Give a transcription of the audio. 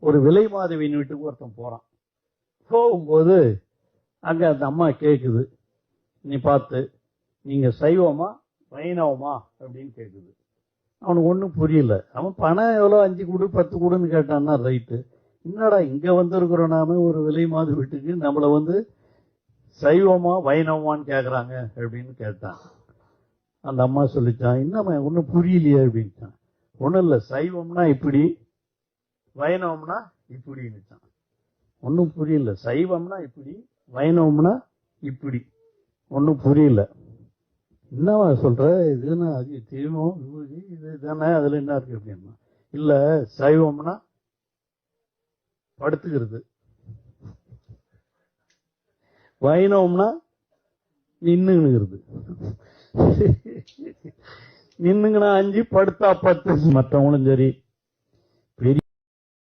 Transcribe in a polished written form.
ஒரு விலை மாதவியின் வீட்டுக்கு ஒருத்தன் போறான். போகும்போது அங்க அந்த அம்மா கேக்குது, நீ பார்த்து நீங்க சைவமா வைணவமா அப்படின்னு கேக்குது. அவனுக்கு ஒன்றும் புரியல. அவன் பணம் எவ்வளோ 5 கொடு 10 கொடுன்னு கேட்டான்னா ரைட்டு. என்னடா இங்க வந்திருக்கிறோம் நாம ஒரு விலை மாத வீட்டுக்கு, நம்மள சைவமா வைணவமான்னு கேக்குறாங்க அப்படின்னு கேட்டான். அந்த அம்மா சொல்லிச்சான், என்னம்மா ஒன்றும் புரியலையே அப்படின்ட்டான். ஒன்றும் இல்லை, சைவம்னா இப்படி வைணவம்னா இப்படின்னுச்சான். ஒன்றும் புரியல. சைவம்னா இப்படி வைணவம்னா இப்படி. ஒன்றும் புரியல. என்னவா சொல்ற, இதுன்னா அது தீர்மம் இது தானே, அதுல என்ன இருக்கு அப்படின்னா, இல்ல சைவம்னா படுத்துக்கிறது, வைணவம்னா நின்னுங்கிறது. நின்னுங்கன்னா 5 படுத்தா 10. மற்றவங்களும் சரி